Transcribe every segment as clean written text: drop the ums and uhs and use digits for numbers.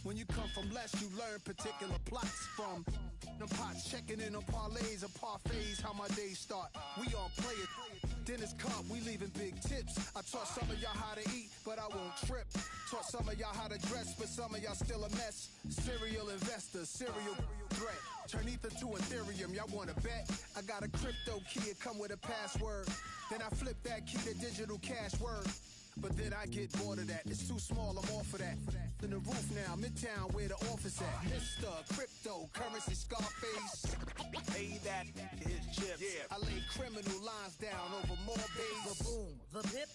When you come from less, you learn particular plots from them pots, checking in on parlays or parfaits, how my days start. We all play it. Dinner's cup, we leaving big tips. I taught some of y'all how to eat, but I won't trip. Taught some of y'all how to dress, but some of y'all still a mess. Serial investor, serial threat. Turn ether to Ethereum, y'all wanna bet? I got a crypto key, it come with a password. Then I flip that key to digital cash word. But then I get bored of that, it's too small, I'm off of that. In the roof now, Midtown where the office at. Mr. Cryptocurrency Scarface. Hey, that is chips. Yeah. I lay criminal lines down over more bass. The boom, the pip,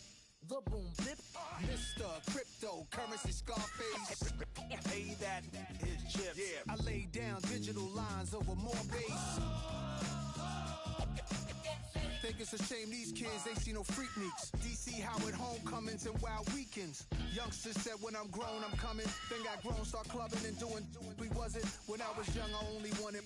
the boom pip. Mr. Cryptocurrency Scarface. Hey, that is chips. Yeah. I lay down digital lines over more bass. Think it's a shame these kids ain't see no freakniks. DC Howard homecomings and wild weekends. Youngsters said when I'm grown I'm coming. Then got grown, start clubbing and doing. We wasn't when I was young. I only wanted.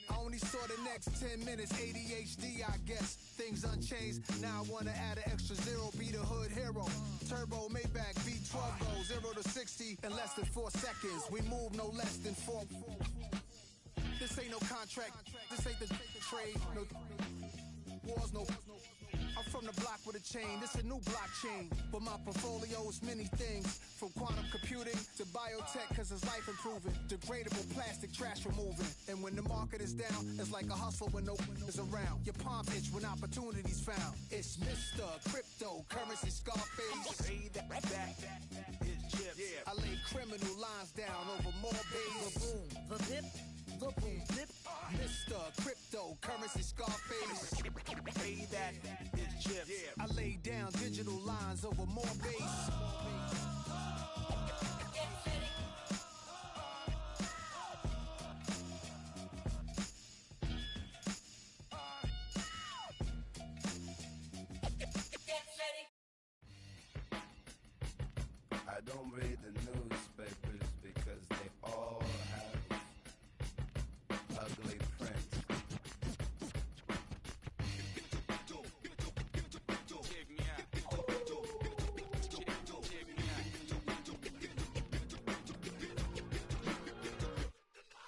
I only saw the next 10 minutes. ADHD, I guess. Things unchanged. Now I wanna add an extra zero. Be the hood hero. Turbo Maybach V12 goes 0 to 60 in less than 4 seconds. We move no less than 4. This ain't no contract. This ain't the trade. No. Wars, no. I'm from the block with a chain. This a new blockchain, but my portfolio is many things, from quantum computing to biotech, cause it's life improving. Degradable plastic trash removing. And when the market is down, it's like a hustle when no one is around. Your palm itch when opportunity's found. It's Mr. Cryptocurrency Scarface. Hey, that is chips. Yeah. I lay criminal lines down over more bass. The boom, the pip, the boom pip. Mr. Cryptocurrency Scarface. Hey, that is chips. Yeah. I lay down digital lines over more bass. I don't read the newspapers because they all have ugly prints.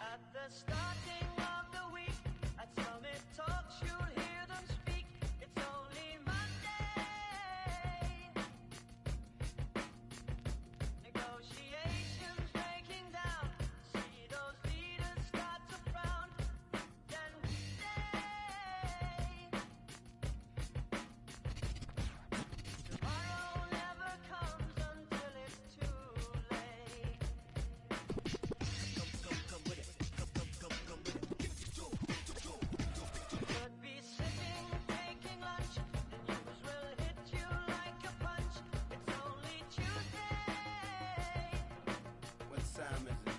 At the starting of the week, at Summit Talks, you'll hear them speak. It's only Monday. Negotiations breaking down. See those leaders start to frown. Then we say, tomorrow never comes until it's too late. Come with it. Could be sitting, taking lunch. The news will hit you like a punch. It's only Tuesday. What time is it?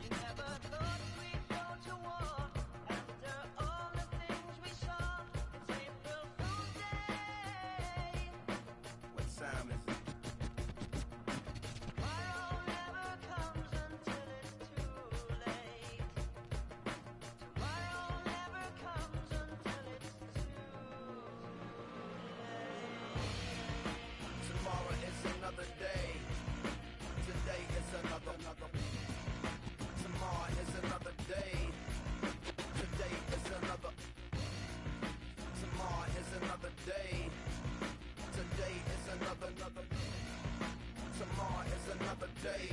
You never thought we'd go to war after all the things we saw. It's April Fool's Day. What time is it? Tomorrow never comes until it's too late. Tomorrow never comes until it's too late. Tomorrow is another day. Today is another. Tomorrow is another day. Today is another. Tomorrow is another day. Today is another. Tomorrow is another day.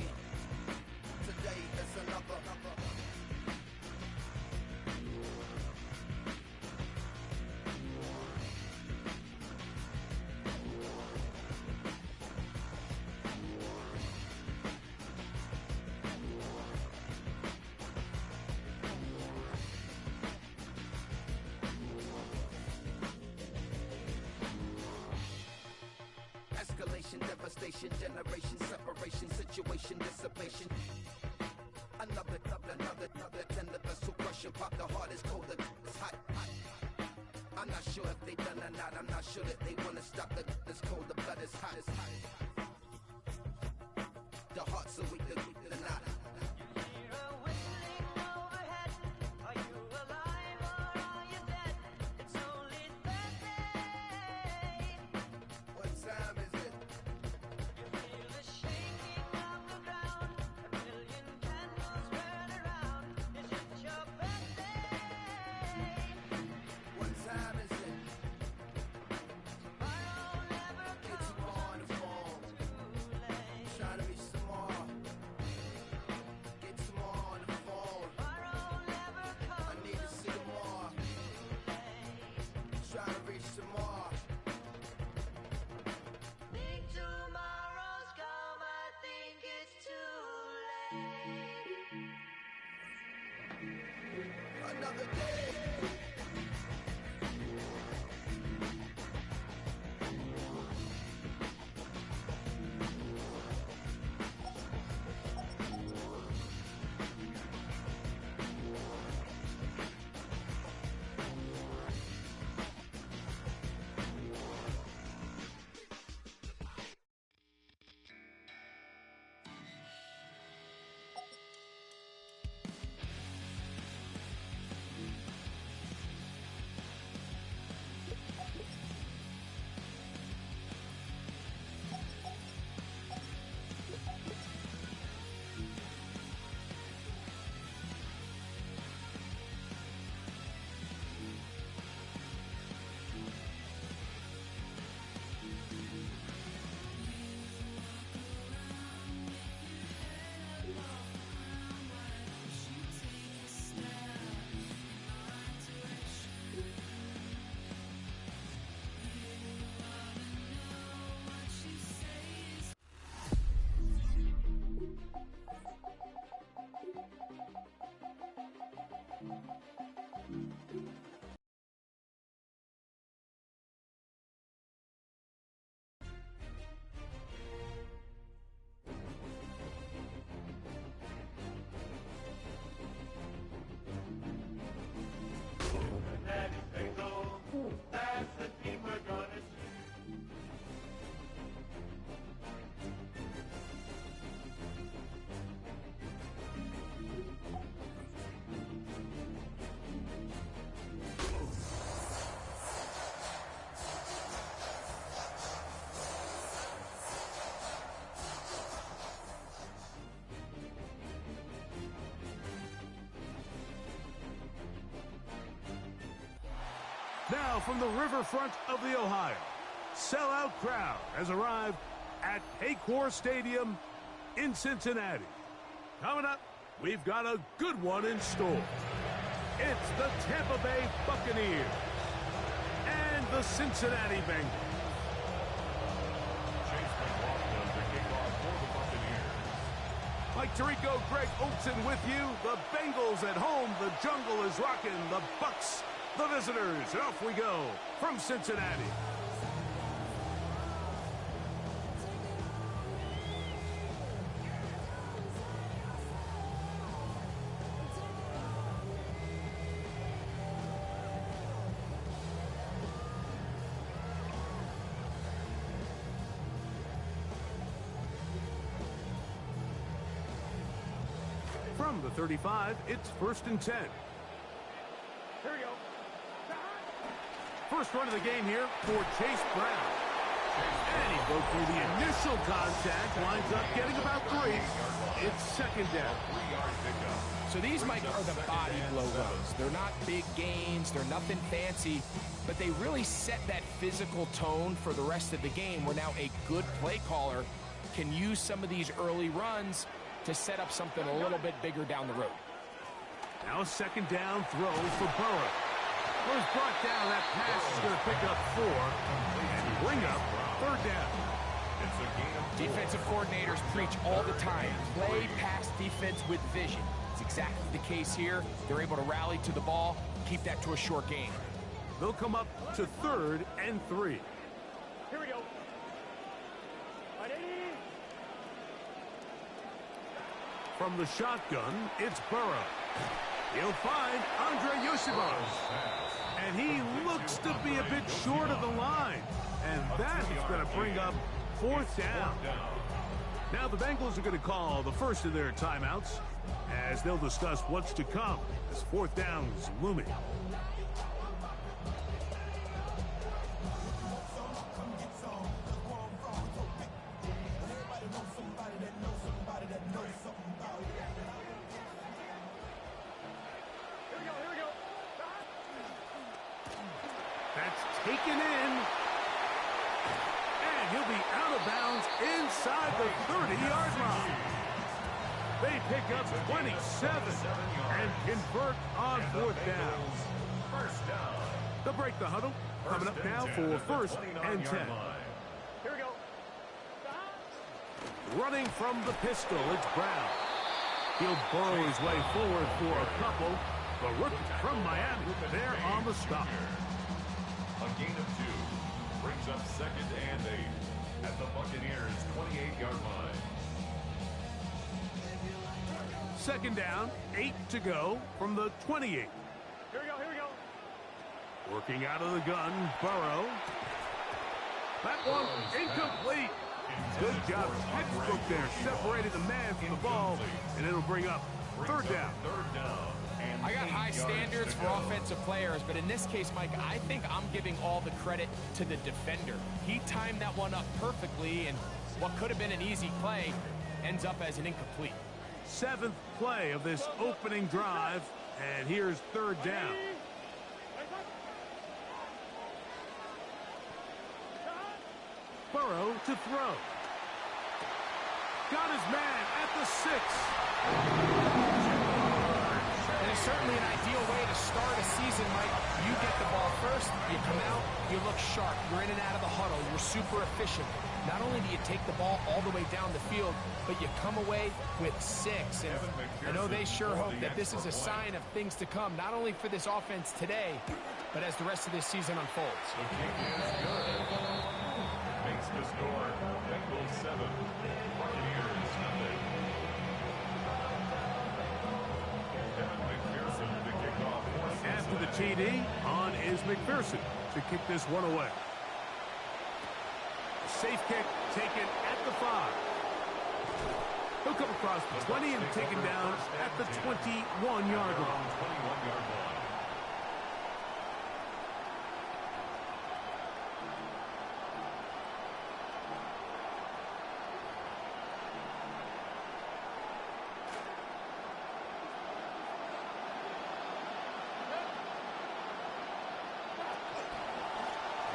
Today is another. Escalation, devastation, generation, separation, situation, dissipation. Another tender vessel crushing, pop the heart is colder, it's hot. I'm not sure if they done or not, I'm not sure that they wanna stop this cold, the blood is hot, The heart's so weak, the knot. Hear a whistling overhead. Are you alive or are you dead? It's only Thursday. What time is it? You feel the shaking of the ground. Another day. Now from the riverfront of the Ohio, sellout crowd has arrived at Paycor Stadium in Cincinnati. Coming up, we've got a good one in store. It's the Tampa Bay Buccaneers and the Cincinnati Bengals. Mike Tirico, Greg Olson with you. The Bengals at home. The jungle is rocking. The Bucs, the visitors. And off we go from Cincinnati. From the 35, it's 1st and 10. Here we go. First run of the game here for Chase Brown. And he broke through the initial contact, winds up getting about 3. It's 2nd down. So these, Mike, are the body blow runs. They're not big gains, they're nothing fancy, but they really set that physical tone for the rest of the game where now a good play caller can use some of these early runs to set up something a little bit bigger down the road. Now a 2nd down throw for Burrow. Was brought down. That pass is going to pick up 4 and bring up 3rd down. Defensive coordinators preach all the time. Play pass defense with vision. It's exactly the case here. They're able to rally to the ball, keep that to a short game. They'll come up to 3rd and 3. Here we go. From the shotgun, it's Burrow. He'll find Andre Yoshibar. And he looks to be a bit short of the line. And that is going to bring up 4th down. Now the Bengals are going to call the first of their timeouts as they'll discuss what's to come as 4th down is looming. Taken in, and he'll be out of bounds inside the 30-yard line. They pick up 27 and convert on 4th down. They'll break the huddle. Coming up now for 1st and 10. Here we go. Running from the pistol, it's Brown. He'll burrow his way forward for a couple. The rookie from Miami there on the stop. A gain of 2 brings up 2nd and 8 at the Buccaneers' 28-yard line. 2nd down, 8 to go from the 28. Here we go. Working out of the gun, Burrow. That one incomplete. Good job, textbook there, separated the man from the ball, and it'll bring up 3rd down. I got high standards for offensive players, but in this case, Mike, I think I'm giving all the credit to the defender. He timed that one up perfectly, and what could have been an easy play ends up as an incomplete. 7th play of this opening drive, and here's 3rd down. Burrow to throw. Got his man at the 6. And it's certainly an ideal way to start a season, Mike. You get the ball first, you come out, you look sharp, you're in and out of the huddle, you're super efficient. Not only do you take the ball all the way down the field, but you come away with 6. And I know they sure hope that this is a sign of things to come, not only for this offense today, but as the rest of this season unfolds. The kick is good. Makes the score Bengals 7, Buccaneers nothing. After the TD, on is McPherson to kick this one away. Safe kick taken at the 5. He'll come across the 20 and taken down at the 21-yard line.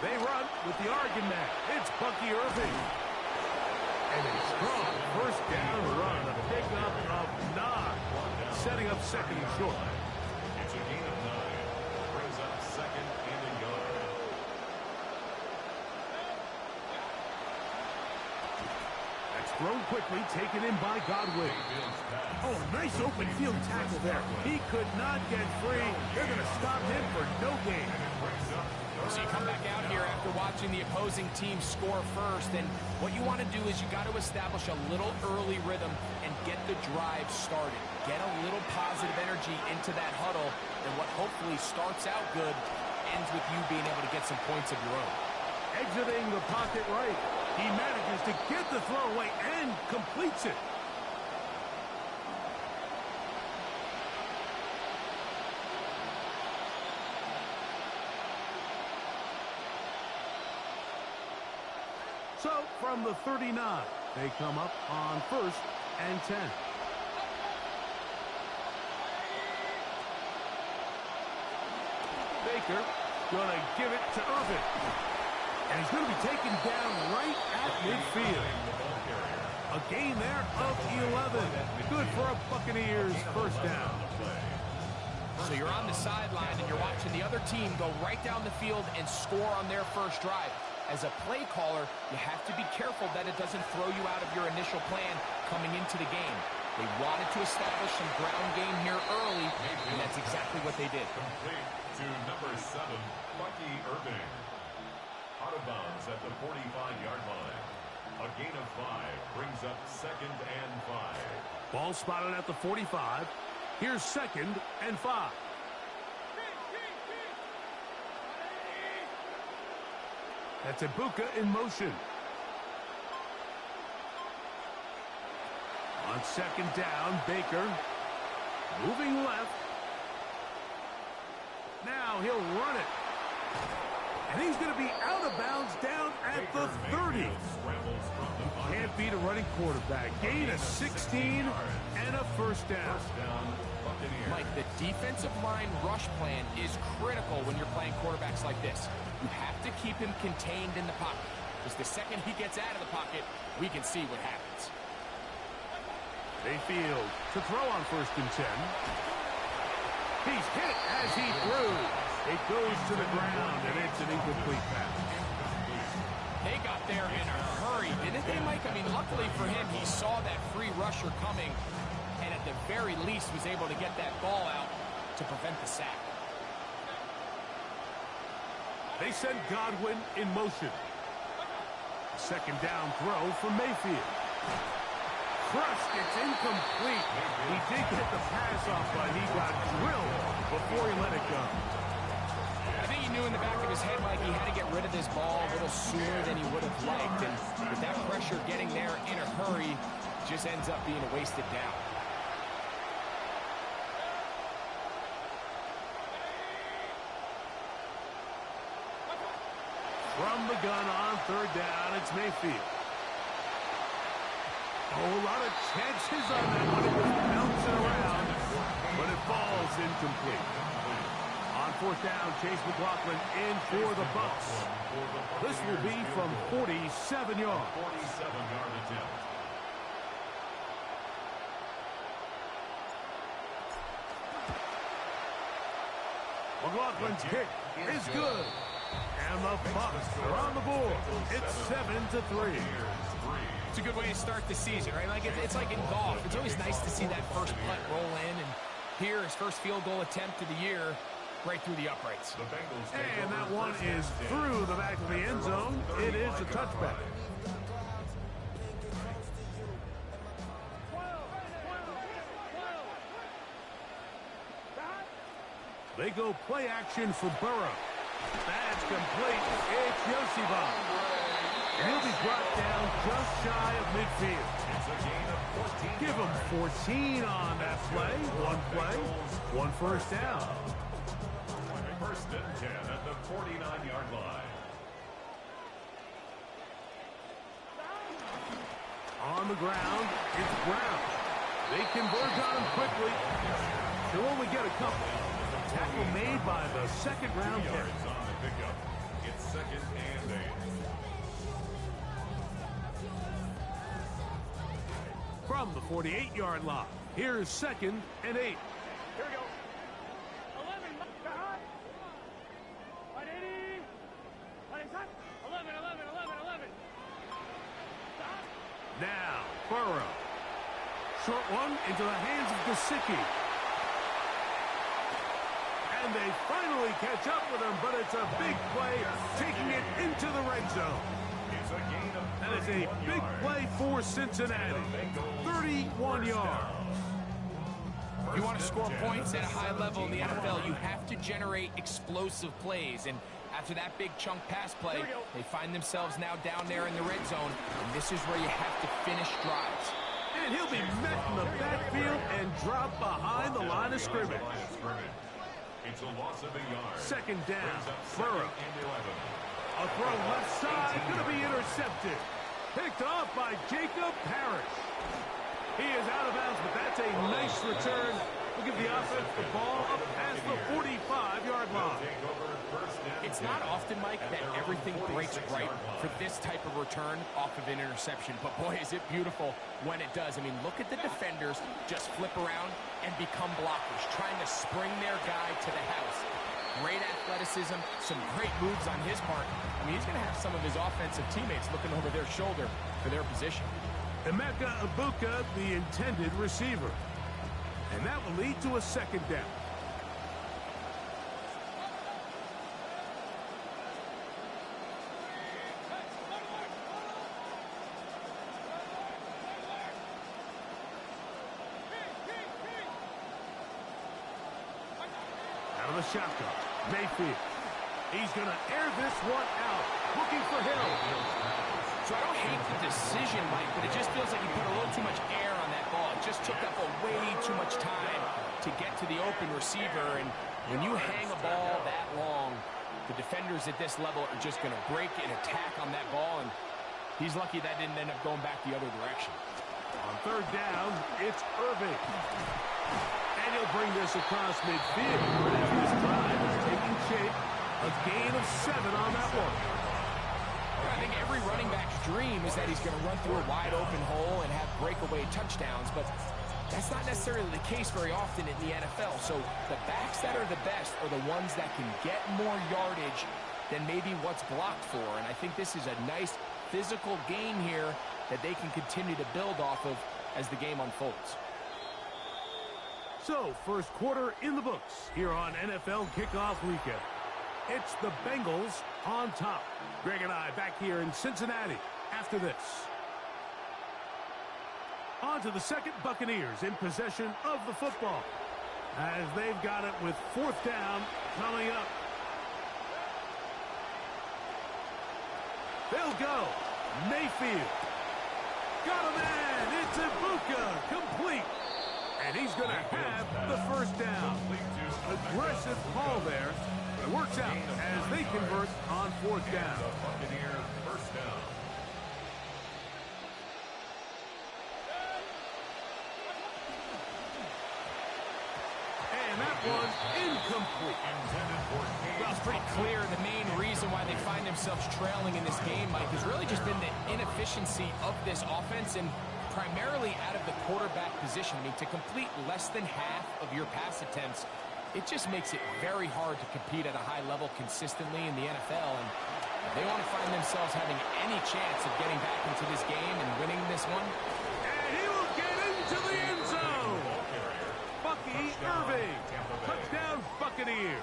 They run with the Oregon man. It's Bucky Irving. And a strong 1st down run. A pickup of 9. Setting up 2nd and short. It's a gain of 9. Brings up 2nd and a yard. That's thrown quickly, taken in by Godwin. Oh, nice open field tackle there. He could not get free. They're going to stop him for no gain. So you come back out here after watching the opposing team score first, and what you want to do is you got to establish a little early rhythm and get the drive started. Get a little positive energy into that huddle, and what hopefully starts out good ends with you being able to get some points of your own. Exiting the pocket right. He manages to get the throw away and completes it. So, from the 39, they come up on 1st and 10. Baker going to give it to Irvin. And he's going to be taken down right at midfield. A gain there of 11. Good for a Buccaneers 1st down. So you're on the sideline and you're watching the other team go right down the field and score on their first drive. As a play caller, you have to be careful that it doesn't throw you out of your initial plan coming into the game. They wanted to establish some ground game here early, and that's exactly what they did. Complete to number 7, Bucky Irving. Out of bounds at the 45-yard line. A gain of 5 brings up 2nd and 5. Ball spotted at the 45. Here's 2nd and 5. That's Ibuka in motion. On 2nd down, Baker moving left. Now he'll run it. And he's going to be out of bounds down at the 30. Can't beat a running quarterback. Gain of 16 and a 1st down. Mike, the defensive line rush plan is critical when you're playing quarterbacks like this. You have to keep him contained in the pocket, because the second he gets out of the pocket, we can see what happens. Mayfield to throw on 1st and 10. He's hit as he threw. It goes to the ground, and it's an incomplete pass. They got there in a hurry, didn't they, Mike? I mean, luckily for him, he saw that free rusher coming, and at the very least, was able to get that ball out to prevent the sack. They send Godwin in motion. Second down throw for Mayfield. Crushed, it's incomplete. He did get the pass off, but he got drilled before he let it go. I think he knew in the back of his head like he had to get rid of this ball a little sooner than he would have liked. And with that pressure getting there in a hurry, just ends up being a wasted down. From the gun on third down, it's Mayfield. Oh, a lot of chances on that one. It was bouncing around, but it falls incomplete. On fourth down, Chase McLaughlin in for the Bucs. This will be from 47 yards. 47-yard attempt. McLaughlin's kick is good. And the Bucs are on the board. It's 7-3. It's a good way to start the season, right? Like it's like in golf. It's always nice to see that first putt roll in, and here his first field goal attempt of the year, right through the uprights. And that one is through the back of the end zone. It is a touchback. They go play action for Burrow. That's complete. It's Yosibon. He'll be brought down just shy of midfield. It's a gain of 14. Give him 14 on that play. One first down. First and 10 at the 49-yard line. On the ground, it's Brown. They converge on him quickly. He'll only get a couple. Tackle made by the second-round pick. Yards on the pickup. It's second and 8. From the 48-yard line, here's second and 8. Here we go. 11, behind. 180. 11, 11. Now, Burrow. Short one into the hands of Gesicki. And they finally catch up with him, but it's a big play, taking it into the red zone. It's a gain of That is a big play for Cincinnati. 31 yards. If you want to score points at a high level in the NFL, you have to generate explosive plays. And after that big chunk pass play, they find themselves now down there in the red zone. And this is where you have to finish drives. And he'll be met in the backfield and drop behind the line of scrimmage. It's a loss of a yard. Second down, Brings up Burrow. second and 11. A throw left side, going to be intercepted. Picked off by Jacob Parrish. He is out of bounds, but that's a nice return. We'll give the offense the ball up past the 45-yard line. It's not often, Mike, that everything breaks right for this type of return off of an interception. But, boy, is it beautiful when it does. I mean, look at the defenders just flip around and become blockers, trying to spring their guy to the house. Great athleticism, some great moves on his part. I mean, he's going to have some of his offensive teammates looking over their shoulder for their position. Emeka Ibuka, the intended receiver. And that will lead to a second down. Out of the shotgun, Mayfield. He's going to air this one out, looking for Hill. So I don't hate the decision, Mike, but it just feels like he put a little too much air on that ball. It just took up way too much time to get to the open receiver. And when you hang a ball that long, the defenders at this level are just going to break and attack on that ball. And he's lucky that didn't end up going back the other direction. On third down, it's Irving. And he'll bring this across midfield. As this drive is taking shape, a gain of 7 on that one. I think every running back's dream is that he's going to run through a wide open hole and have breakaway touchdowns, but that's not necessarily the case very often in the NFL. So the backs that are the best are the ones that can get more yardage than maybe what's blocked for. And I think this is a nice physical gain here that they can continue to build off of as the game unfolds. So, first quarter in the books here on NFL Kickoff Weekend. It's the Bengals on top. Greg and I back here in Cincinnati after this. On to the second, Buccaneers in possession of the football as they've got it with fourth down coming up. They'll go. Mayfield. Got a man. It's Ibuka. Complete. And he's going to have the first down. Aggressive call there. But it works out as they convert on fourth down. Buccaneers first down. And that was incomplete. Well, it's pretty clear the main reason why they find themselves trailing in this game, Mike, has really just been the inefficiency of this offense and primarily out of the quarterback position. I mean, to complete less than half of your pass attempts, it just makes it very hard to compete at a high level consistently in the NFL. And if they want to find themselves having any chance of getting back into this game and winning this one, And he will get into the end zone. Bucky Irving. Touchdown Buccaneers.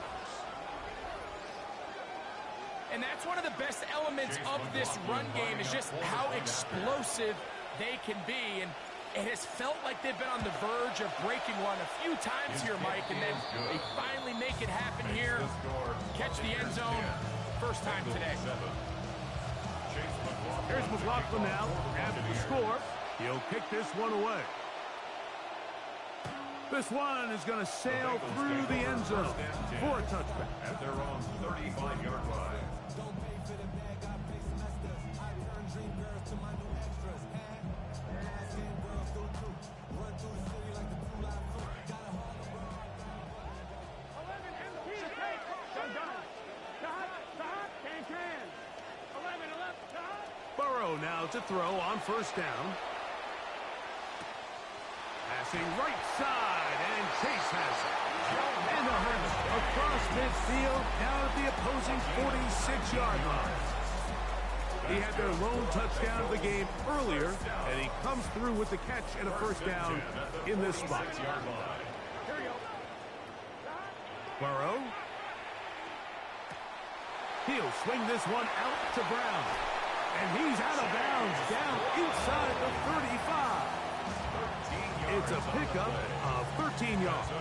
and that's one of the best elements of this run game is just how explosive they can be. And it has felt like they've been on the verge of breaking one a few times here, Mike, and then they finally make it happen here. Catch the end zone first time today. Here's McLaughlin now after the score. He'll kick this one away. This one is going to sail through the end zone for a touchback. At their own 35-yard line. Burrow now to throw on first down. Passing right side, and Chase has it. And a hurt across midfield, down at the opposing 46-yard line. He had their lone touchdown of the game earlier, and he comes through with the catch and a first down in this spot. Burrow. He'll swing this one out to Brown. And he's out of bounds, down inside the 35. It's a pickup of 13 yards.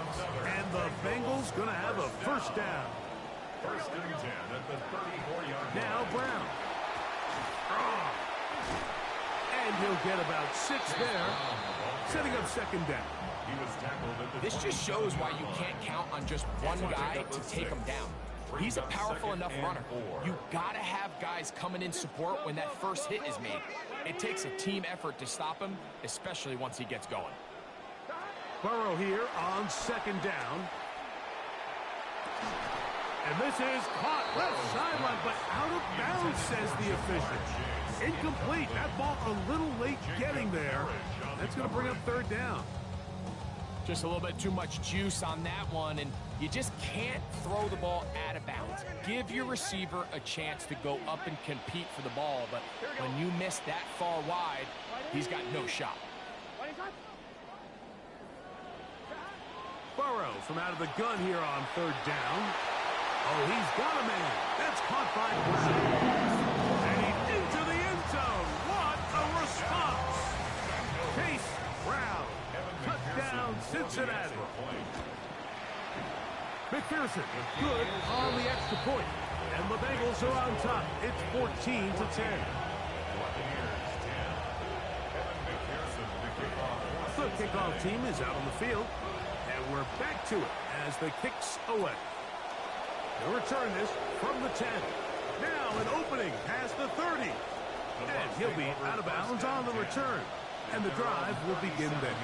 And the Bengals going to have a first down. First and 10 at the 34-yard line. Now Brown. And he'll get about 6 there, setting up second down. He was tackled at the This just shows why you can't count on just one guy to take him down. He's a powerful enough runner. You gotta have guys coming in support when that first hit is made. It takes a team effort to stop him, especially once he gets going. Burrow here on second down. And this is caught left sideline, but out of bounds, says the official. Incomplete. That ball a little late getting there. That's going to bring up third down. Just a little bit too much juice on that one, and you just can't throw the ball out of bounds. Give your receiver a chance to go up and compete for the ball, but when you miss that far wide, he's got no shot. Burrow from out of the gun here on third down. Oh, he's got a man. That's caught by Brown. And he's into the end zone. What a response. Chase Brown. Touchdown, Cincinnati. McPherson, good on the extra point. And the Bengals are on top. It's 14-10. The kickoff team is out on the field. And we're back to it as the kicks away. They'll return this from the 10. Now an opening past the 30. And he'll be out of bounds on the return. And the drive will begin then.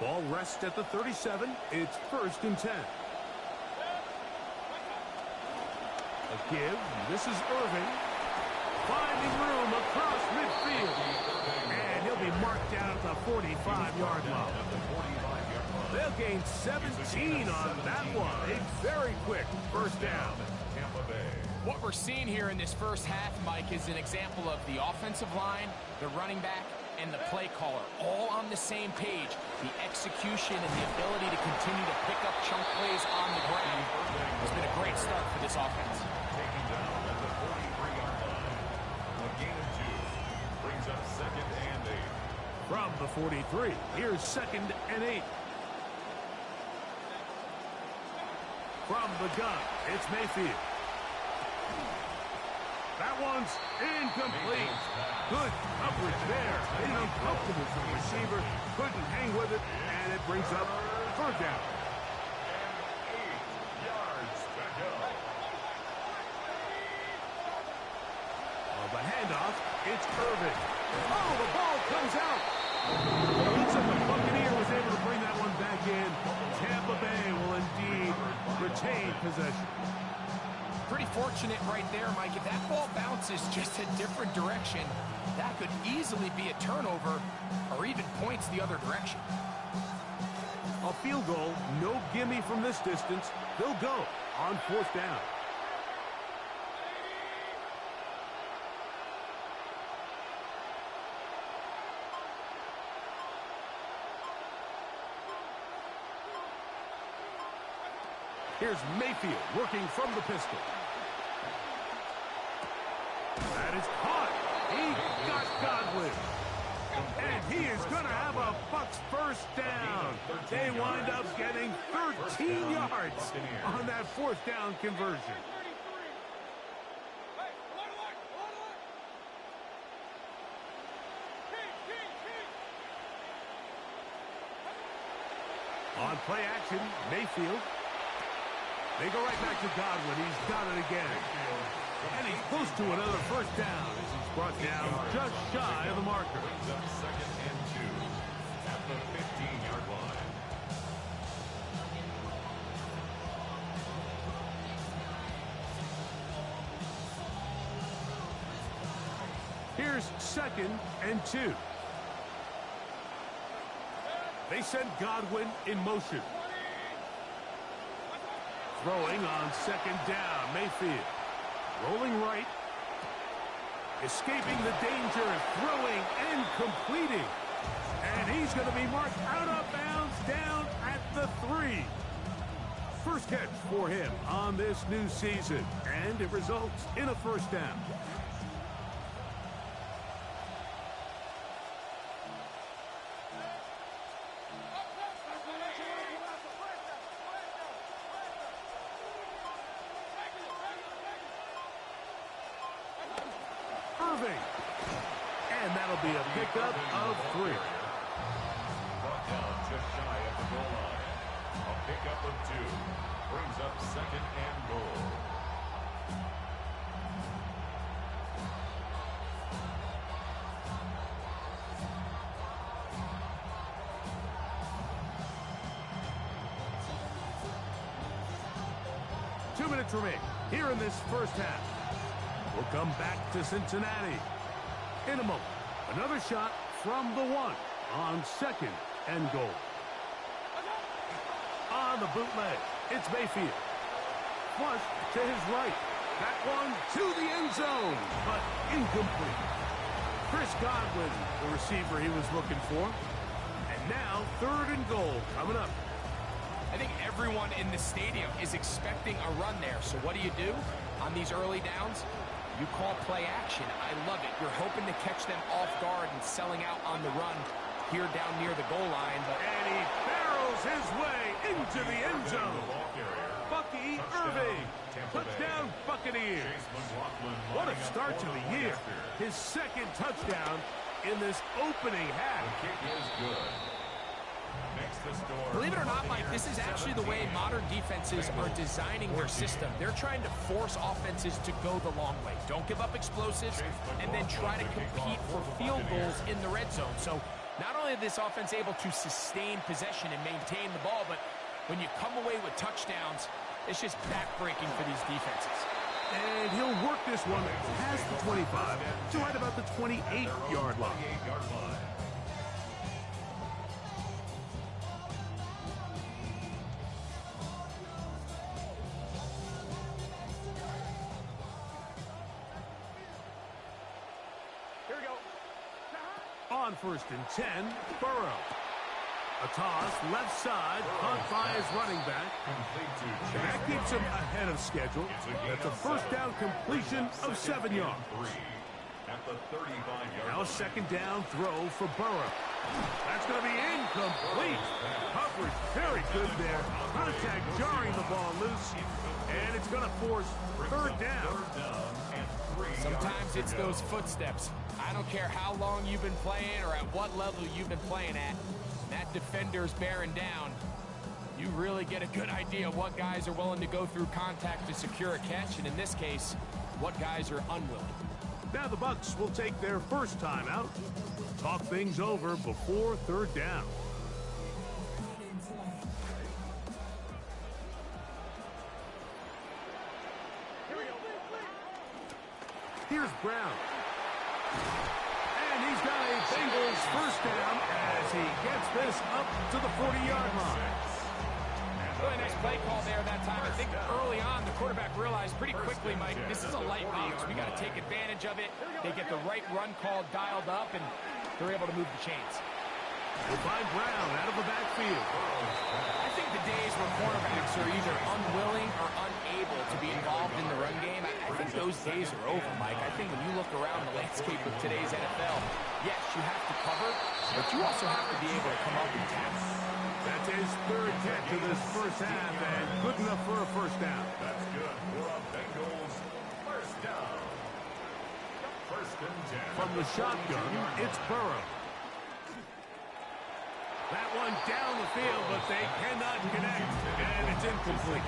Ball rests at the 37. It's first and 10. A give. This is Irving. Finding room across midfield. And he'll be marked down at the 45-yard line. They'll gain 17 on that one. A very quick first down. Tampa Bay. What we're seeing here in this first half, Mike, is an example of the offensive line, the running back, and the play caller all on the same page. The execution and the ability to continue to pick up chunk plays on the ground has been a great start for this offense. Taken down at the 43-yard line. A gain of 2 brings up 2nd and 8. From the 43, here's 2nd and 8. From the gun, it's Mayfield. That one's incomplete. Good coverage there. Made it uncomfortable for the receiver. Couldn't hang with it, and it brings up 3rd down. And 8 yards to go. The handoff, it's Irving. Oh, the ball comes out. Looks like the Buccaneer was able to bring that one back in. Tampa Bay will indeed retain possession. Pretty fortunate right there, Mike. If that ball bounces just a different direction, that could easily be a turnover or even points the other direction. A field goal, no gimme from this distance. They'll go on 4th down. Here's Mayfield working from the pistol. That is caught. He got Godwin. And he is going to have a Bucs first down. They wind up getting 13 yards on that 4th down conversion. On play action, Mayfield. They go right back to Godwin. He's got it again. And he's close to another first down as he's brought down just shy of the marker. Brings up 2nd and 2 at the 15-yard line. Here's 2nd and 2. They send Godwin in motion. Throwing on 2nd down, Mayfield. Rolling right. Escaping the danger, throwing and completing. And he's going to be marked out of bounds down at the 3. First catch for him on this new season. And it results in a first down. And that'll be a pickup of 3. Brought down just shy of the goal line. A pickup of 2 brings up 2nd and goal. Two minutes remain here in this first half. We'll come back to Cincinnati. In a moment, another shot from the 1 on 2nd and goal. On the bootleg, it's Mayfield. Flush to his right. That one to the end zone, but incomplete. Chris Godwin, the receiver he was looking for. And now 3rd and goal coming up. I think everyone in the stadium is expecting a run there. So what do? On these early downs? You call play action. I love it. You're hoping to catch them off guard and selling out on the run here down near the goal line. And he barrels his way into the end zone. Bucky Irving. Touchdown, Buccaneers. What a start to the year. His 2nd touchdown in this opening half. The kick is good. Believe it or not, Mike, this is actually the way modern defenses are designing their system. They're trying to force offenses to go the long way. Don't give up explosives, and then try to compete for field goals in the red zone. So not only is this offense able to sustain possession and maintain the ball, but when you come away with touchdowns, it's just backbreaking for these defenses. And he'll work this one past the 25 to right about the 28-yard line. On 1st and 10, Burrow. A toss, left side, caught by his running back. And that keeps him ahead of schedule. That's a first down completion of 7 yards. Now a second down throw for Burrow. That's going to be incomplete. Coverage very good there. Contact jarring the ball loose. And it's going to force third down. Sometimes it's those footsteps. I don't care how long you've been playing or at what level you've been playing at. That defender's bearing down. You really get a good idea of what guys are willing to go through contact to secure a catch, and in this case, what guys are unwilling. Now the Bucs will take their first time out. Talk things over before third down. Here's Brown. And he's got a Bengals first down as he gets this up to the 40-yard line. Really nice play call there that time. I think early on the quarterback realized pretty quickly, Mike, this is a light box. We got to take advantage of it. They get the right run call dialed up, and they're able to move the chains. We'll find Brown out of the backfield. I think the days where quarterbacks are either unwilling or unable to be involved in the run game, I think those days are over, Mike. I think when you look around the landscape of today's NFL, yes, you have to cover, but you also have to be able to come up and tackle. That's his third catch of this first half, and good enough for a first down. That's good for a Bengals first down. First and 10. From the shotgun, it's Burrow. That one down the field, but they cannot connect, and it's incomplete.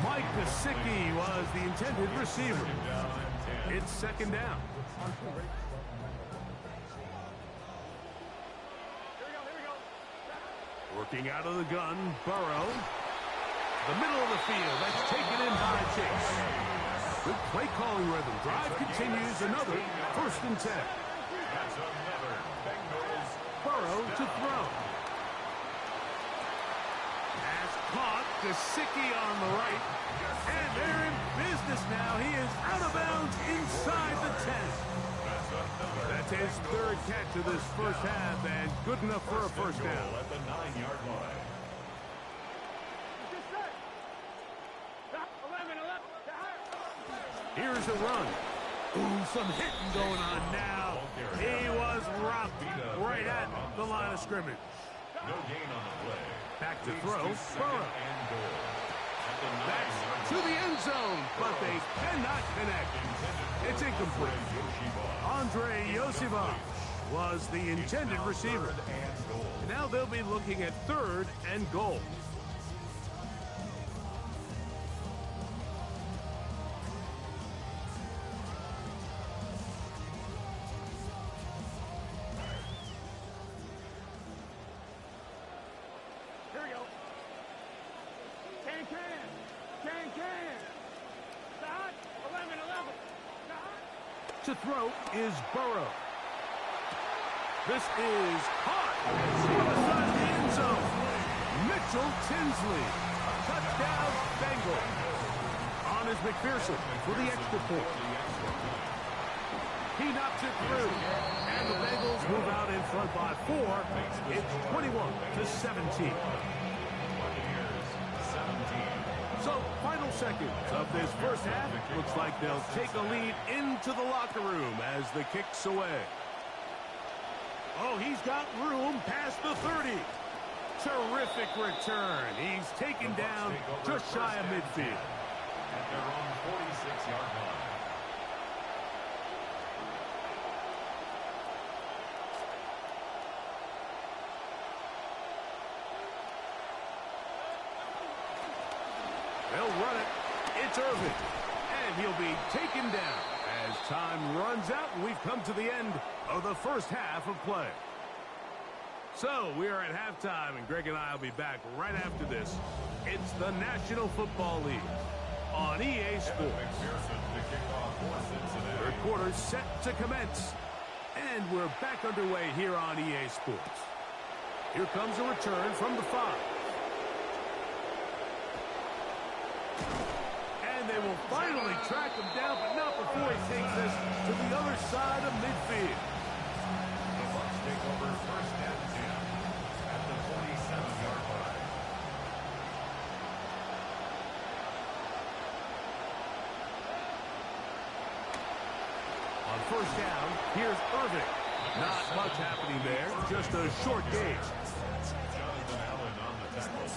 Mike Gesicki was the intended receiver. It's second down. Working out of the gun, Burrow. The middle of the field, that's taken in by Chase. Good play calling rhythm. Drive continues, another 1st and 10. That's another Bengals. Burrow to throw. Pass caught, Gesicki on the right. And they're in business now. He is out of bounds inside the 10. That's his third catch of this first half, and good enough for a first down. At the 9-yard line. Here's a run. Ooh, some hitting going on now. He was rocked right at the line of scrimmage. No gain on the play. Back to throw, Burrow. That's to the end zone, but they cannot connect. It's incomplete. Andre Yosivach was the intended receiver. Now they'll be looking at 3rd and goal. Here we go. Can. Start. 11. Start. To throw is Burrow. This is caught. Inside the end zone. Mitchell Tinsley. Touchdown, Bengals. On is McPherson for the extra point. He knocks it through. And the Bengals move out in front by 4. It's 21-17. So, final seconds of this first half. Looks like they'll take a lead into the locker room as the kick's away. Oh, he's got room past the 30. Terrific return. He's taken down just shy of midfield. At their own 46-yard line. They'll run it. It's Irvin. And he'll be taken down as time runs out and we've come to the end of the first half of play. So we are at halftime and Greg and I will be back right after this. It's the National Football League on EA Sports. Third quarter set to commence. And we're back underway here on EA Sports. Here comes a return from the 5. And they will finally track him down, but not before he takes this to the other side of midfield. The Bucs take over first and 10 at the 47-yard line. On first down, here's Irving. Not much happening there, just a short gain. Jonathan Allen on the tackle.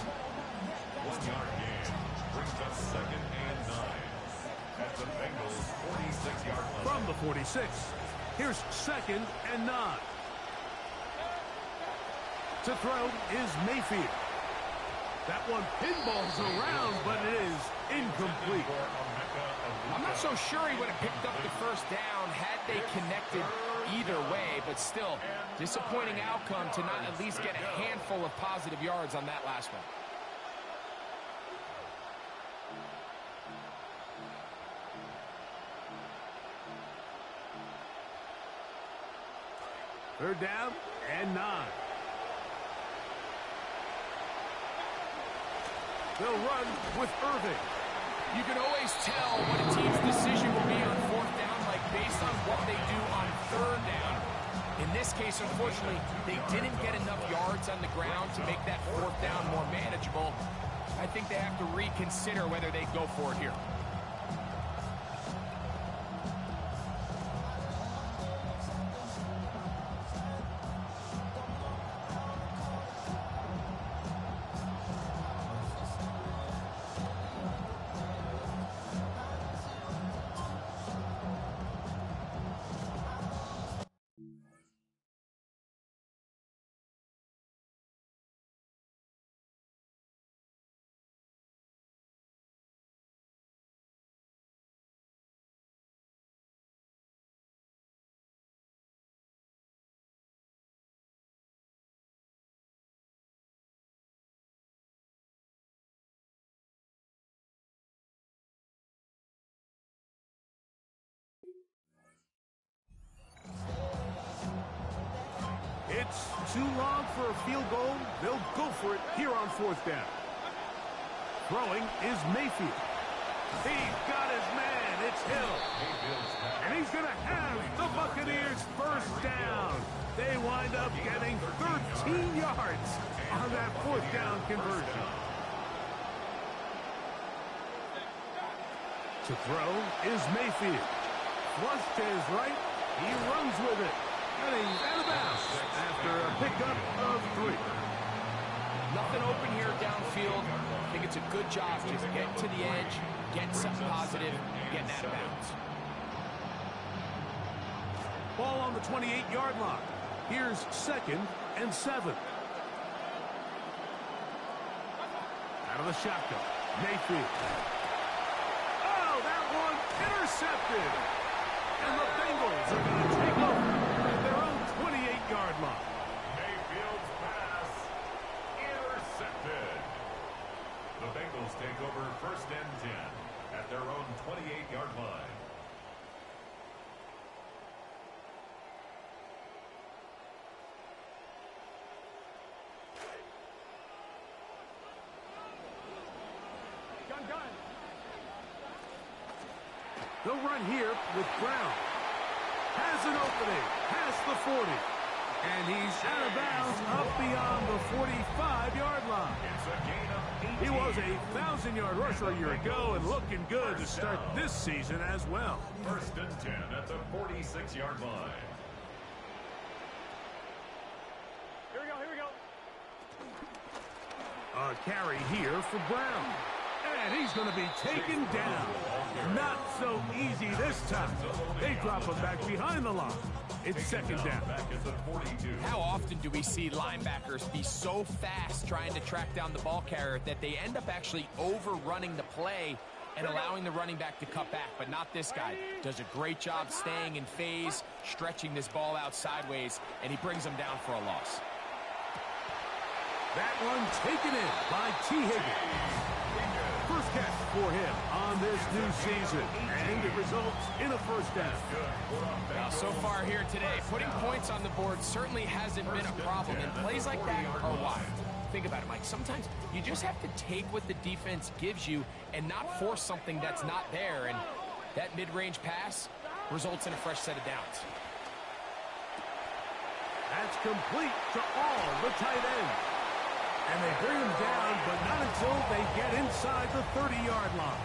1-yard gain brings up second and 9 at the Bengals' 46-yard line. From the 46, here's second and 9. To throw is Mayfield. That one pinballs around, but it is incomplete. I'm not so sure he would have picked up the first down had they connected either way, but still, disappointing outcome to not at least get a handful of positive yards on that last one. Third down and 9. They'll run with Irving. You can always tell what a team's decision will be on fourth down, like based on what they do on third down. In this case, unfortunately, they didn't get enough yards on the ground to make that fourth down more manageable. I think they have to reconsider whether they go for it here. It's too long for a field goal. They'll go for it here on fourth down. Throwing is Mayfield. He's got his man. It's Hill. And he's going to have the Buccaneers first down. They wind up getting 13 yards on that fourth down conversion. To throw is Mayfield. Flush to his right. He runs with it. And he's out of bounds after a pickup of 3. Nothing open here downfield. I think it's a good job just getting to the edge, getting something positive, getting out of bounds. Ball on the 28-yard line. Here's second and 7. Out of the shotgun. Mayfield. Oh, that one intercepted. And the Bengals are going to take over at their own 28-yard line. Mayfield's pass intercepted. The Bengals take over first and 10 at their own 28-yard line. They'll run here with Brown. Has an opening past the 40. And he's out of bounds up beyond the 45-yard line. It's a gain of 18. He was a 1,000-yard rusher a year ago and looking good to start this season as well. First and 10 at the 46-yard line. Here we go, here we go. A carry here for Brown. And he's going to be taken down. Not so easy this time. They drop him back behind the line. It's second down. Back at the 42. How often do we see linebackers be so fast trying to track down the ball carrier that they end up actually overrunning the play and allowing the running back to cut back? But not this guy. Does a great job staying in phase, stretching this ball out sideways, and he brings him down for a loss. That one taken in by T. Higgins. First catch for him on this new season, and it results in a first down. Now, so far here today, putting points on the board certainly hasn't been a problem, and plays like that are wild. Think about it, Mike. Sometimes you just have to take what the defense gives you and not force something that's not there, and that mid-range pass results in a fresh set of downs. At It's complete to all the tight ends. And they bring him down, but not until they get inside the 30-yard line.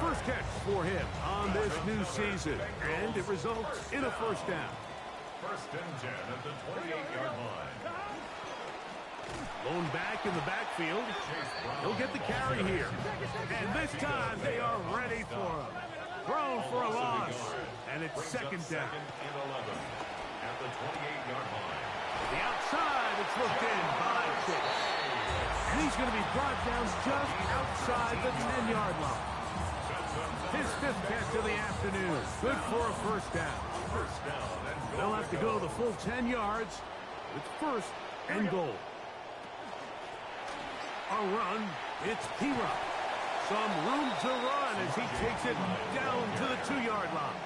First catch for him on this new season, and it results in a first down. First and 10 at the 28-yard line. Lone back in the backfield. He'll get the carry here. And this time they are ready for him. Thrown for a loss. And it's second down. And 11 at the 28-yard line. The outside, it's looked in by Chase. And he's going to be brought down just outside the 10-yard line. His fifth catch of the afternoon. Good for a first down. They'll have to go the full 10 yards. It's first and goal. A run. It's P-Rock. Some room to run as he takes it down to the 2-yard line.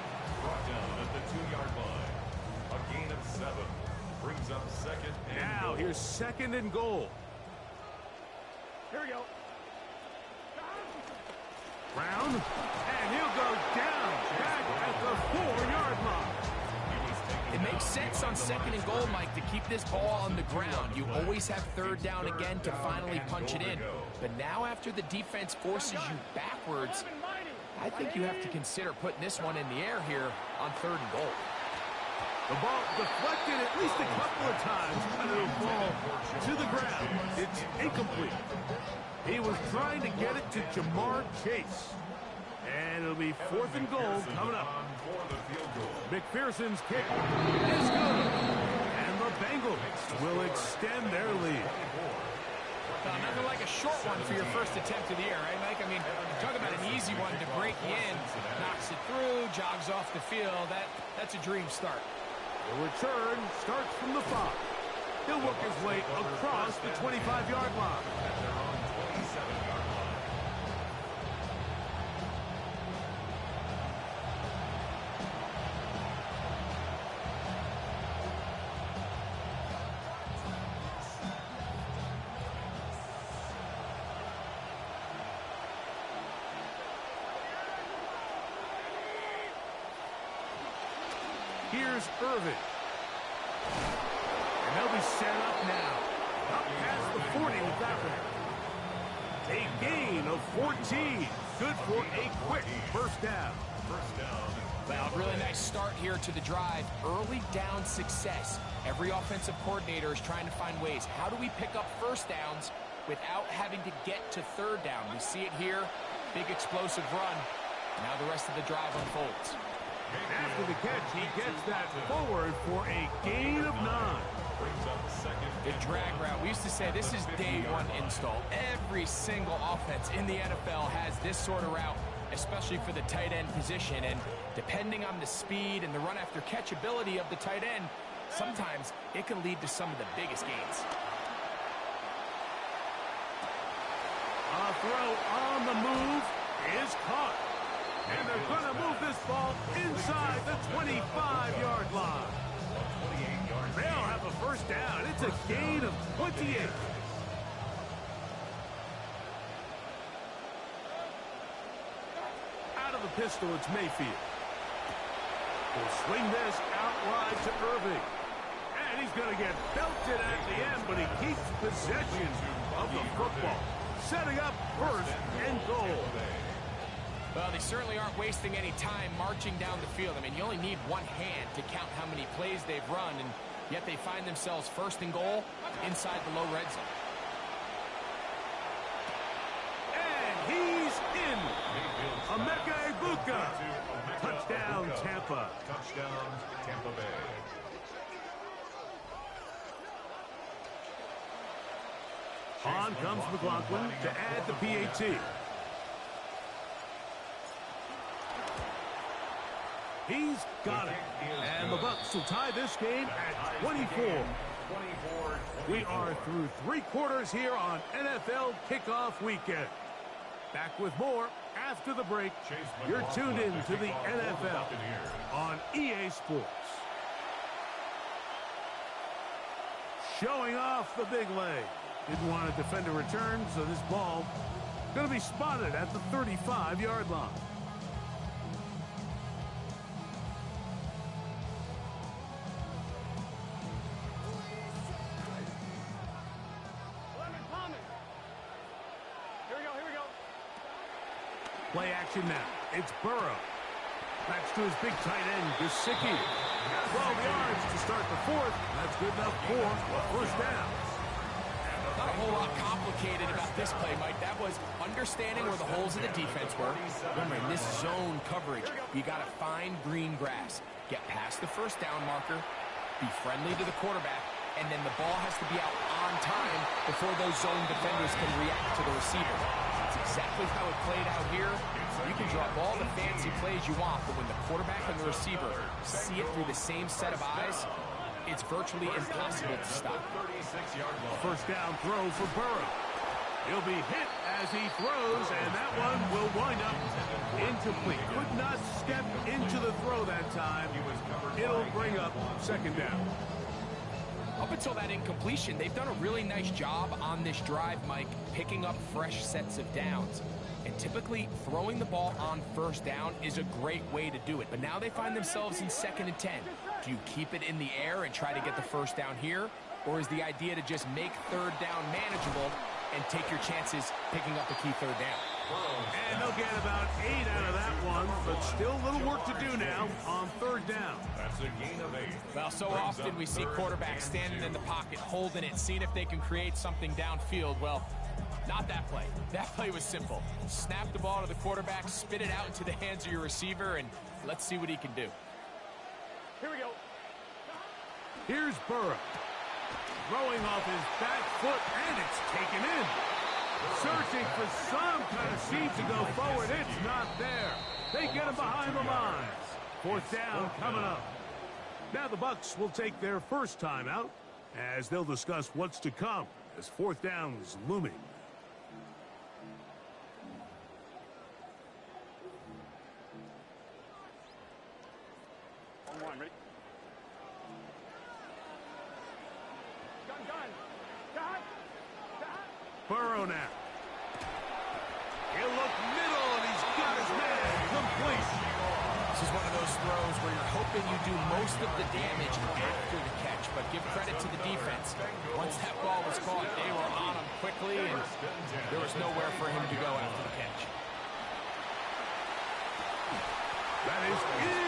Brought down at the 2-yard line. A gain of 7. Brings up second and Now goal. here's second and goal. Here we go. Brown. And he'll go down back at the 4-yard line. It makes sense on second and goal, Mike, to keep this ball on the ground. You always have third down again to finally punch it in. But now after the defense forces you backwards, I think you have to consider putting this one in the air here on third and goal. The ball deflected at least a couple of times, and it'll fall to the ground. It's incomplete. He was trying to get it to Jamar Chase. And it'll be fourth and goal coming up. McPherson's kick is good. And the Bengals will extend their lead. Nothing like a short one for your first attempt of the year, right, Mike? I mean, talk about an easy one to break you in. Knocks it through, jogs off the field. That's a dream start. The return starts from the 5. He'll work his way across the 25-yard line. Here's Irvin. And they'll be set up now. Up past the 40 with that one. A gain of 14. Good for a quick first down. Well, really nice start here to the drive. Early down success. Every offensive coordinator is trying to find ways. How do we pick up first downs without having to get to third down? We see it here. Big explosive run. Now the rest of the drive unfolds. After the catch, he gets that forward for a gain of 9. The drag route. We used to say this is day one install. Every single offense in the NFL has this sort of route, especially for the tight end position. And depending on the speed and the run after catch ability of the tight end, sometimes it can lead to some of the biggest gains. A throw on the move is caught. And they're going to move this ball inside the 25-yard line. They'll have a first down. It's a gain of 28. Out of the pistol, it's Mayfield. He'll swing this out wide to Irving. And he's going to get belted at the end, but he keeps possession of the football. Setting up first and goal. Well, they certainly aren't wasting any time marching down the field. I mean, you only need one hand to count how many plays they've run, and yet they find themselves first and goal inside the low red zone. And he's in. Emeka Egbuka. Touchdown, Tampa. Touchdown, Tampa Bay. On comes McLaughlin to add the PAT. He's got it. And the Bucs will tie this game at 24. We are through 3 quarters here on NFL Kickoff Weekend. Back with more after the break. You're tuned in to the NFL on EA Sports. Showing off the big leg. Didn't want to defend a return, so this ball going to be spotted at the 35-yard line. Play action now. It's Burrow. Backs to his big tight end, Gesicki. 12 yards to start the fourth. That's good enough for a first down. Not a whole lot complicated about this play, Mike. That was understanding where the holes in the defense were. Remember, in this zone coverage, you got to find green grass. Get past the first down marker, be friendly to the quarterback, and then the ball has to be out on time before those zone defenders can react to the receiver. That's exactly how it played out here. You can draw up all the fancy plays you want, but when the quarterback and the receiver see it through the same set of eyes, it's virtually impossible to stop. First down throw for Burrow. He'll be hit as he throws, and that one will wind up incomplete. Could not step into the throw that time. It'll bring up second down. Up until that incompletion, they've done a really nice job on this drive, Mike, picking up fresh sets of downs. And typically, throwing the ball on first down is a great way to do it. But now they find themselves in 2nd and 10. Do you keep it in the air and try to get the first down here? Or is the idea to just make third down manageable and take your chances picking up a key third down? And they'll get about 8 out of that one, but still a little work to do now on third down. That's a gain of 8. Well, so often we see quarterbacks standing in the pocket, holding it, seeing if they can create something downfield. Well, not that play. That play was simple. Snap the ball to the quarterback, spit it out into the hands of your receiver, and let's see what he can do. Here we go. Here's Burrow. Throwing off his back foot, and it's taken in. Searching for some kind of seam to go forward. It's not there. They get him behind the lines. Fourth down coming up. Now the Bucs will take their first time out as they'll discuss what's to come as fourth down is looming. On one, ready? Gun. Burrow now. He'll look middle, and he's got his man complete. This is one of those throws where you're hoping you do most of the damage after the catch, but give credit to the defense. Once that ball was caught, they were on him quickly, and there was nowhere for him to go after the catch. That is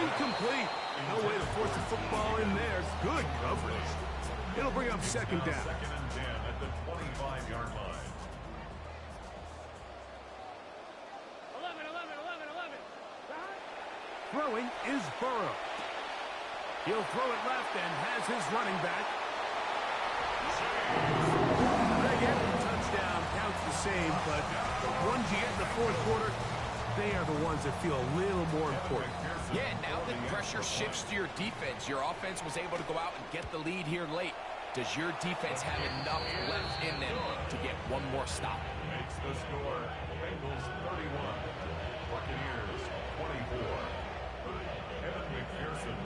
incomplete. No way to force the football in there. Good coverage. It'll bring up second down. 2nd and 10 at the 25-yard line. 11. Throwing is Burrow. He'll throw it left and has his running back. Again, the touchdown counts the same, but the ones you get in the fourth quarter, they are the ones that feel a little more important. Yeah, now that pressure shifts to your defense, your offense was able to go out and get the lead here late. Does your defense have enough left in them to get one more stop? Makes the score. Bengals 31. Buccaneers 24.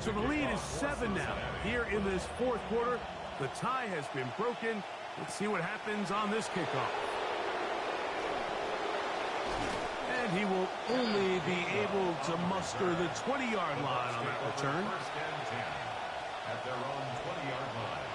So the lead is 7 now. Here in this fourth quarter, the tie has been broken. Let's see what happens on this kickoff. And he will only be able to muster the 20-yard line on that return. First and 10 at their own 20-yard line.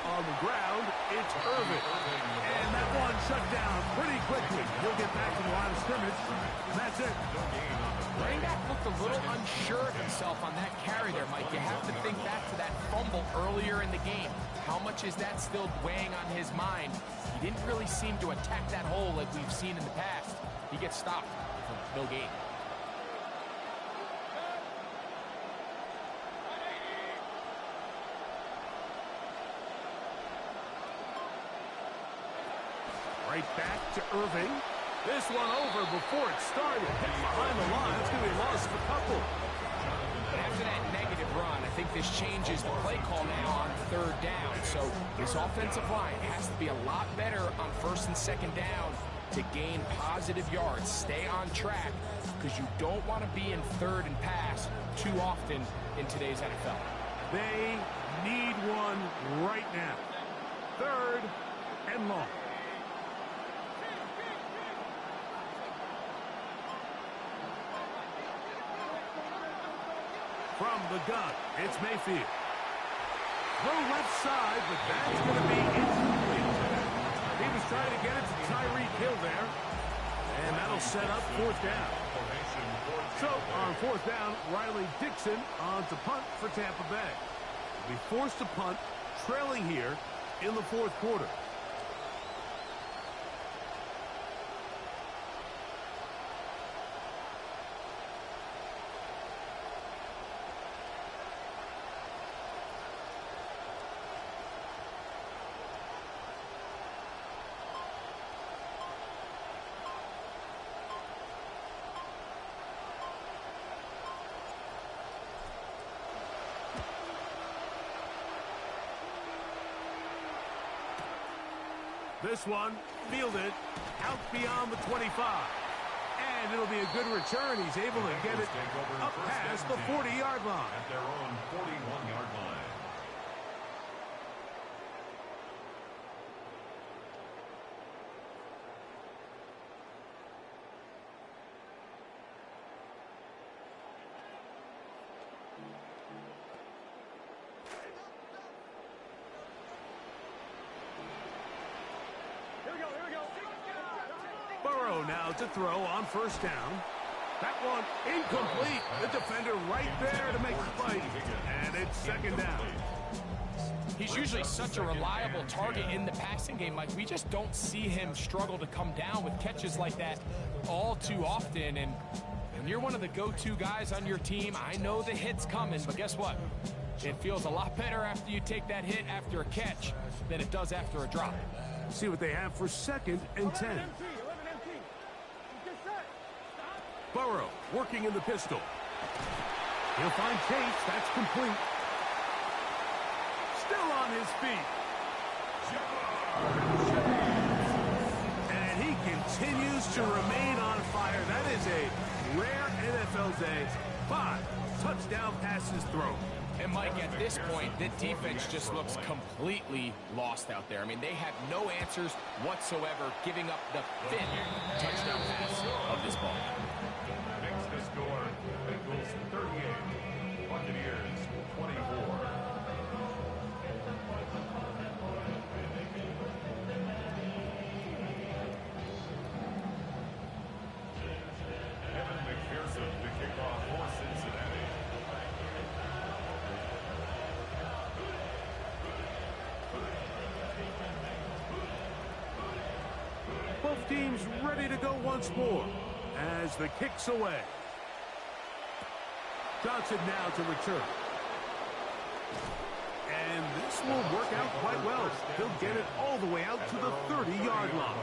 On the ground, it's Irvin. And that one shut down pretty quickly. He'll get back to the line of scrimmage. And that's it. Running back looked a little unsure of himself on that carry there, Mike. You have to think back to that fumble earlier in the game. How much is that still weighing on his mind? He didn't really seem to attack that hole like we've seen in the past. He gets stopped for no gain. Right back to Irving. This one over before it started. Hit behind the line. It's going to be lost of a couple. But after that negative run, I think this changes the play call now on third down. So this offensive line has to be a lot better on first and second down to gain positive yards. Stay on track because you don't want to be in third and pass too often in today's NFL. They need one right now. Third and long. From the gun, it's Mayfield. Throw left side, but that's going to be incomplete. He was trying to get it to Tyreek Hill there. And that'll set up fourth down. So, on fourth down, Riley Dixon on to punt for Tampa Bay. They'll be forced to punt, trailing here in the fourth quarter. This one fielded out beyond the 25. And it'll be a good return. He's able to get it up past the 40-yard line. At their own 41-yard line. Burrow now to throw on first down. That one incomplete. The defender right there to make the play. And it's second down. He's usually such a reliable target in the passing game. Like, we just don't see him struggle to come down with catches like that all too often. And you're one of the go-to guys on your team. I know the hit's coming, but guess what? It feels a lot better after you take that hit after a catch than it does after a drop. See what they have for second and 10. Burrow working in the pistol. He'll find Chase. That's complete. Still on his feet. And he continues to remain on fire. That is a rare NFL day. 5 touchdown passes thrown. And, Mike, at this point, the defense just looks completely lost out there. I mean, they have no answers whatsoever, giving up the 5th touchdown pass of this ball. Makes the score. Bengals 38. Buccaneers 24. Evan McPherson to kick off for Cincinnati. Both teams ready to go once more as the kick's away. Johnson now to return. And this will work out quite well. He'll get it all the way out to the 30-yard line.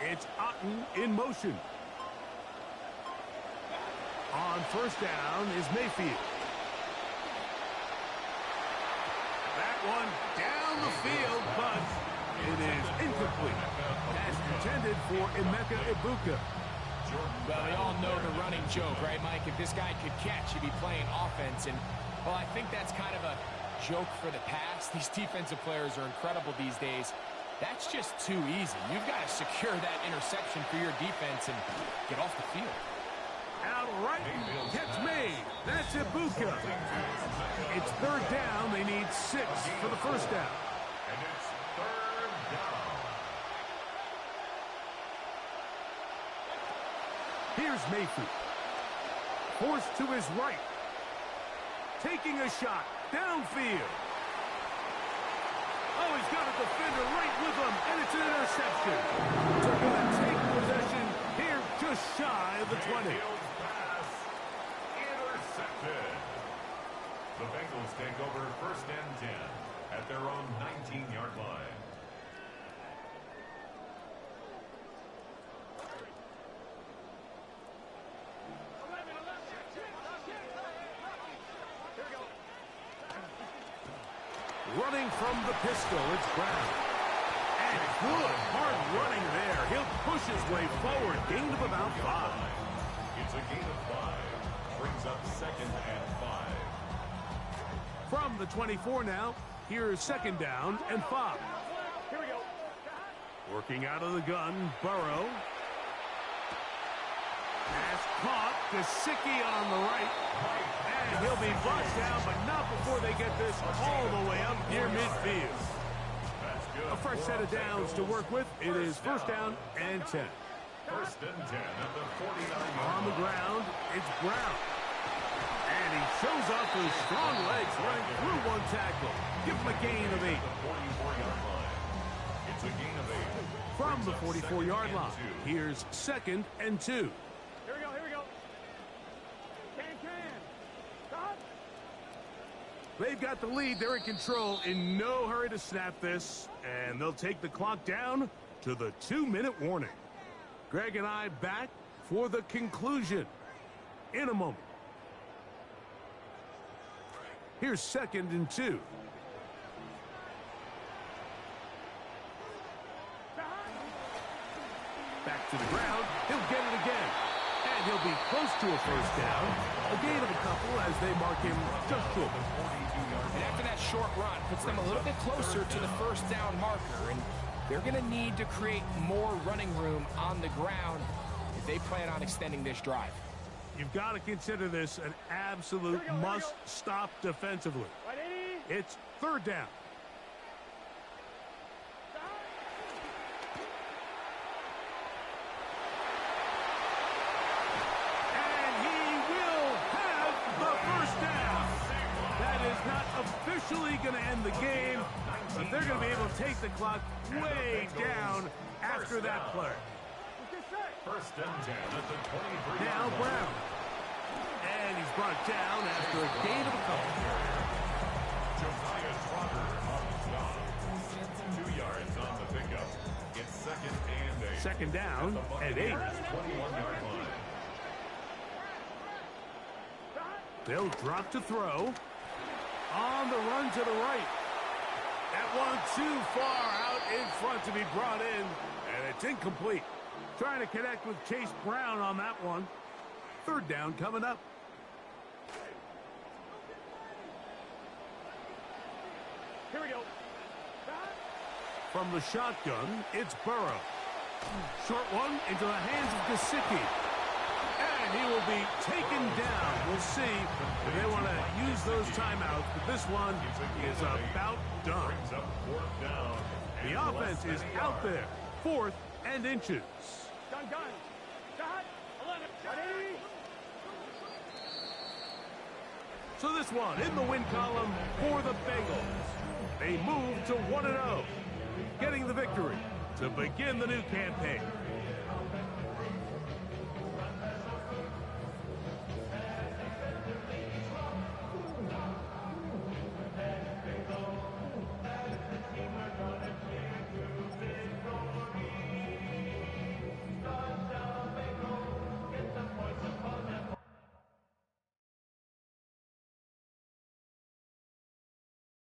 It's Otten in motion. On first down is Mayfield. That one down the field, but it is incomplete. That's intended for Emeka Ibuka. Well, we all know the running joke, right, Mike? If this guy could catch, he'd be playing offense. And, well, I think that's kind of a joke for the past. These defensive players are incredible these days. That's just too easy. You've got to secure that interception for your defense and get off the field. Out right, catch made. That's Ibuka. It's third down. They need 6 for the first down. And it's third down. Here's Mayfield. Forced to his right. Taking a shot downfield. Oh, he's got a defender right with him, Fields pass intercepted. The Bengals take over 1st and 10 at their own 19-yard line. Running from the pistol, it's Brown. And good, hard running there. He'll push his way forward. Gain of about 5. It's a gain of 5. Brings up 2nd and 5. From the 24 now, here's 2nd down and 5. Here we go. Working out of the gun, Burrow. Pass caught, Gesicki on the right. And he'll be brought down, but not before they get this all the way up near midfield. A fresh set of downs to work with. It is 1st down and 10. 1st and 10 at the 49-yard On the ground, it's Brown. And he shows off his strong legs running through one tackle. Give him a gain of 8. 44-yard line. It's a gain of 8. From the 44-yard line, here's 2nd and 2. Here we go, here we go. Can. Stop. They've got the lead. They're in control. In no hurry to snap this. And they'll take the clock down to the 2-minute warning. Greg and I back for the conclusion in a moment. Here's 2nd and 2. Back to the ground. He'll get it again. And he'll be close to a 1st down. A gain of a couple as they mark him just short. And after that short run, puts them a little bit closer to the 1st down marker. And they're going to need to create more running room on the ground if they plan on extending this drive. You've got to consider this an absolute must-stop defensively. It's 3rd down. And he will have the 1st down. That is not officially going to end the game, but they're going to be able to take the clock way down after that play. 1st and 10 at the 23. Now Brown. And he's brought down after a gain of a couple. Josiah Trotter on the stop. 2 yards on the pickup. It's 2nd and 8. 2nd down and 8. 21-yard line. They'll drop to throw. On the run to the right. That one too far out in front to be brought in. And it's incomplete. Trying to connect with Chase Brown on that one. 3rd down coming up. Here we go. From the shotgun, it's Burrow. Short one into the hands of Gesicki. And he will be taken down. We'll see if they want to use those timeouts, but this one is about done. Brings up 4th down. The offense is out there. 4th and inches. Gun. Shot. 11. 180. So this one in the win column for the Bengals. They move to 1-0, getting the victory to begin the new campaign.